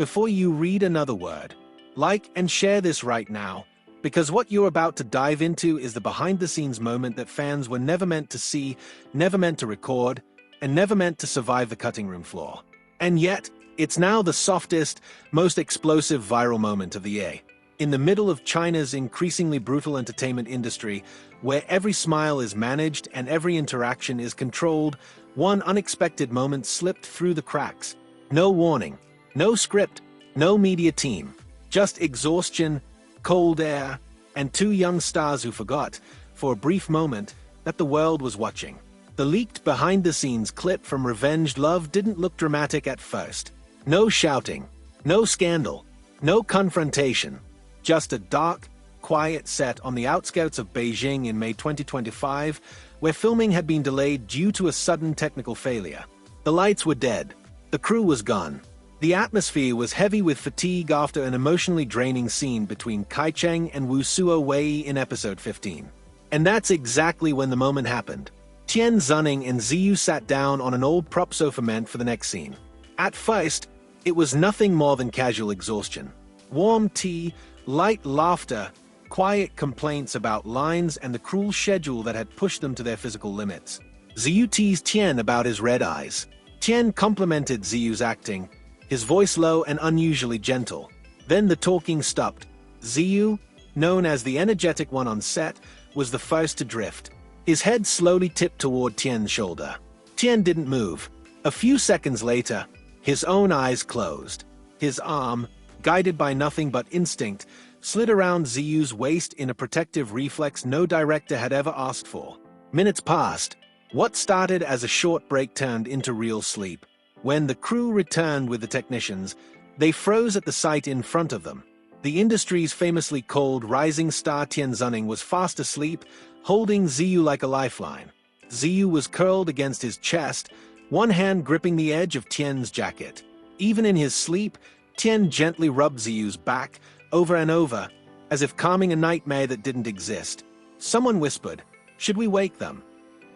before you read another word, like and share this right now, because what you're about to dive into is the behind-the-scenes moment that fans were never meant to see, never meant to record, and never meant to survive the cutting room floor. And yet, it's now the softest, most explosive viral moment of the year. In the middle of China's increasingly brutal entertainment industry, where every smile is managed and every interaction is controlled, one unexpected moment slipped through the cracks. No warning, no script, no media team, just exhaustion, cold air, and two young stars who forgot, for a brief moment, that the world was watching. The leaked behind-the-scenes clip from Revenged Love didn't look dramatic at first. No shouting, no scandal, no confrontation. Just a dark, quiet set on the outskirts of Beijing in May 2025, where filming had been delayed due to a sudden technical failure. The lights were dead. The crew was gone. The atmosphere was heavy with fatigue after an emotionally draining scene between Kai Cheng and Wu Suo Wei in episode 15. And that's exactly when the moment happened. Tian Xuning and Ziyu sat down on an old prop sofa meant for the next scene. At first, it was nothing more than casual exhaustion. Warm tea, light laughter, quiet complaints about lines and the cruel schedule that had pushed them to their physical limits. Ziyu teased Tian about his red eyes. Tian complimented Ziyu's acting, his voice low and unusually gentle. Then the talking stopped. Ziyu, known as the energetic one on set, was the first to drift. His head slowly tipped toward Tian's shoulder. Tian didn't move. A few seconds later, his own eyes closed. His arm, guided by nothing but instinct, slid around Ziyu's waist in a protective reflex no director had ever asked for. Minutes passed. What started as a short break turned into real sleep. When the crew returned with the technicians, they froze at the sight in front of them. The industry's famously cold rising star Tian Xuning was fast asleep, holding Ziyu like a lifeline. Ziyu was curled against his chest, one hand gripping the edge of Tian's jacket. Even in his sleep, Tian gently rubbed Ziyu's back, over and over, as if calming a nightmare that didn't exist. Someone whispered, "Should we wake them?"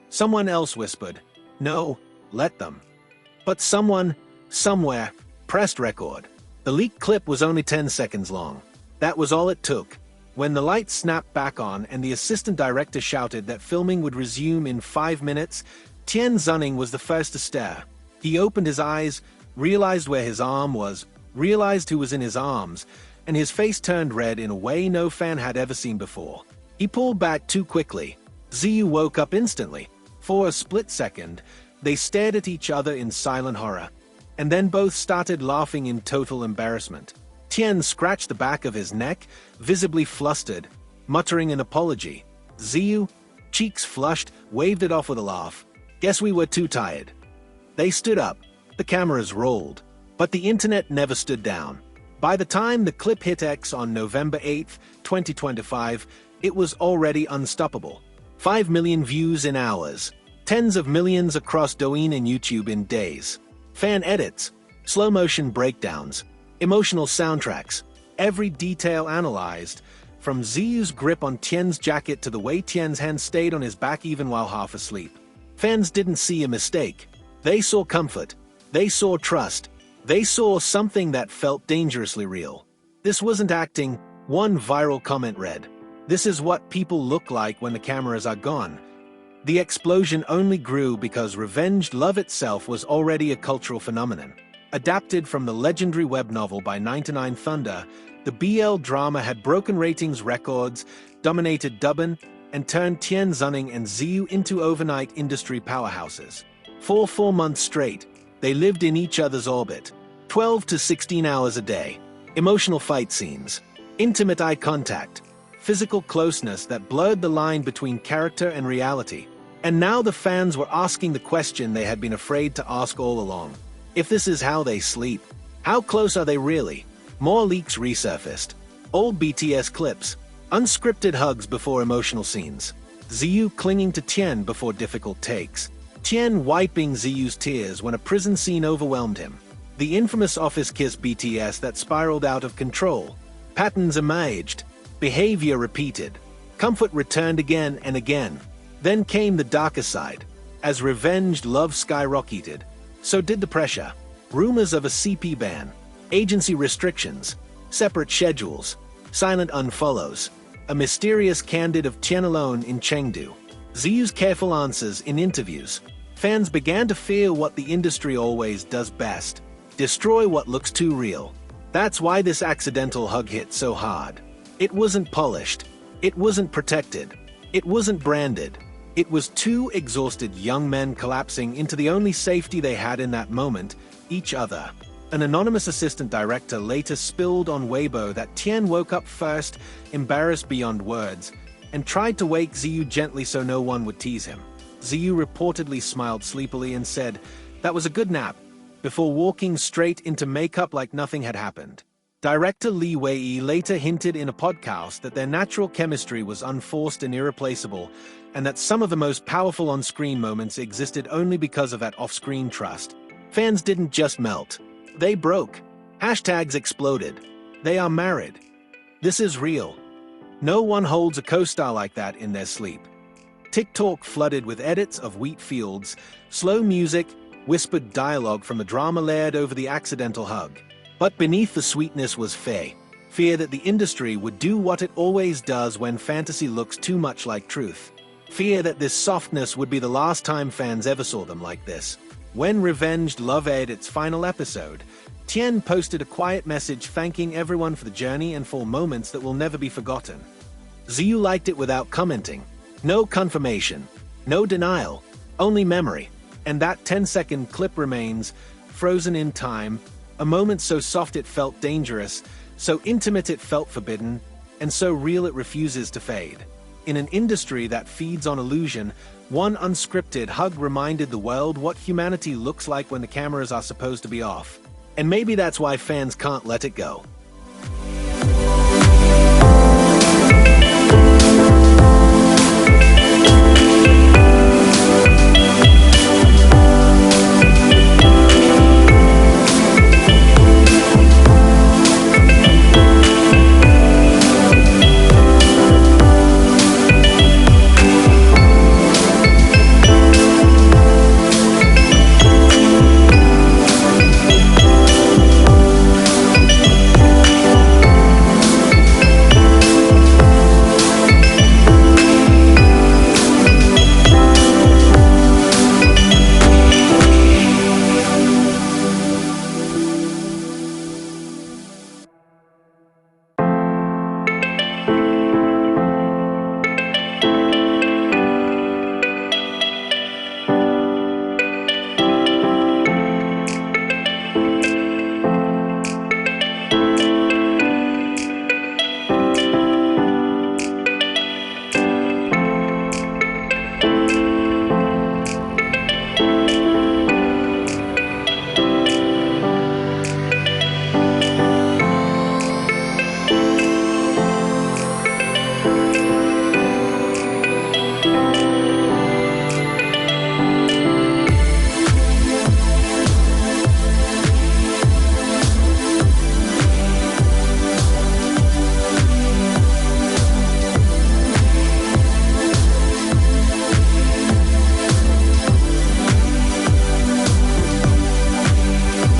Someone else whispered, "No, let them." But someone, somewhere, pressed record. The leaked clip was only 10 seconds long. That was all it took. When the lights snapped back on and the assistant director shouted that filming would resume in 5 minutes, Tian Xuning was the first to stare. He opened his eyes, realized where his arm was, realized who was in his arms, and his face turned red in a way no fan had ever seen before. He pulled back too quickly. Ziyu woke up instantly. For a split second, they stared at each other in silent horror, and then both started laughing in total embarrassment. Tian scratched the back of his neck, visibly flustered, muttering an apology. Ziyu, cheeks flushed, waved it off with a laugh. "Guess we were too tired." They stood up. The cameras rolled. But the internet never stood down. By the time the clip hit X on November 8, 2025, it was already unstoppable. 5 million views in hours. Tens of millions across Douyin and YouTube in days. Fan edits, slow-motion breakdowns, emotional soundtracks, every detail analyzed, from Ziyu's grip on Tian's jacket to the way Tian's hand stayed on his back even while half asleep. Fans didn't see a mistake. They saw comfort. They saw trust. They saw something that felt dangerously real. "This wasn't acting," one viral comment read. "This is what people look like when the cameras are gone." The explosion only grew because Revenged Love itself was already a cultural phenomenon. Adapted from the legendary web novel by 99 Thunder, the BL drama had broken ratings records, dominated Douyin, and turned Tian Xuning and Ziyu into overnight industry powerhouses. For 4 months straight, they lived in each other's orbit, 12 to 16 hours a day. Emotional fight scenes, intimate eye contact, physical closeness that blurred the line between character and reality. And now the fans were asking the question they had been afraid to ask all along. If this is how they sleep, how close are they really? More leaks resurfaced. Old BTS clips, unscripted hugs before emotional scenes, Ziyu clinging to Tian before difficult takes, Tian wiping Ziyu's tears when a prison scene overwhelmed him, the infamous office kiss BTS that spiraled out of control. Patterns emerged, behavior repeated, comfort returned again and again. Then came the darker side. As Revenged Love skyrocketed, so did the pressure. Rumors of a CP ban, Agency restrictions, separate schedules, silent unfollows, a mysterious candid of Tian alone in Chengdu. Ziyu's careful answers in interviews. Fans began to fear what the industry always does best: destroy what looks too real. That's why this accidental hug hit so hard. It wasn't polished. It wasn't protected. It wasn't branded. It was two exhausted young men collapsing into the only safety they had in that moment: each other. An anonymous assistant director later spilled on Weibo that Tian woke up first, embarrassed beyond words, and tried to wake Ziyu gently so no one would tease him. Ziyu reportedly smiled sleepily and said, "That was a good nap," before walking straight into makeup like nothing had happened. Director Li Wei later hinted in a podcast that their natural chemistry was unforced and irreplaceable, and that some of the most powerful on-screen moments existed only because of that off-screen trust. Fans didn't just melt. They broke. Hashtags exploded. They are married. This is real. No one holds a co-star like that in their sleep. TikTok flooded with edits of wheat fields, slow music, whispered dialogue from a drama layered over the accidental hug. But beneath the sweetness was fear that the industry would do what it always does when fantasy looks too much like truth. Fear that this softness would be the last time fans ever saw them like this. When Revenged Love aired its final episode, Tian posted a quiet message thanking everyone for the journey and for moments that will never be forgotten. Ziyu liked it without commenting. No confirmation, no denial, only memory. And that 10-second clip remains, frozen in time, a moment so soft it felt dangerous, so intimate it felt forbidden, and so real it refuses to fade. In an industry that feeds on illusion, one unscripted hug reminded the world what humanity looks like when the cameras are supposed to be off. And maybe that's why fans can't let it go.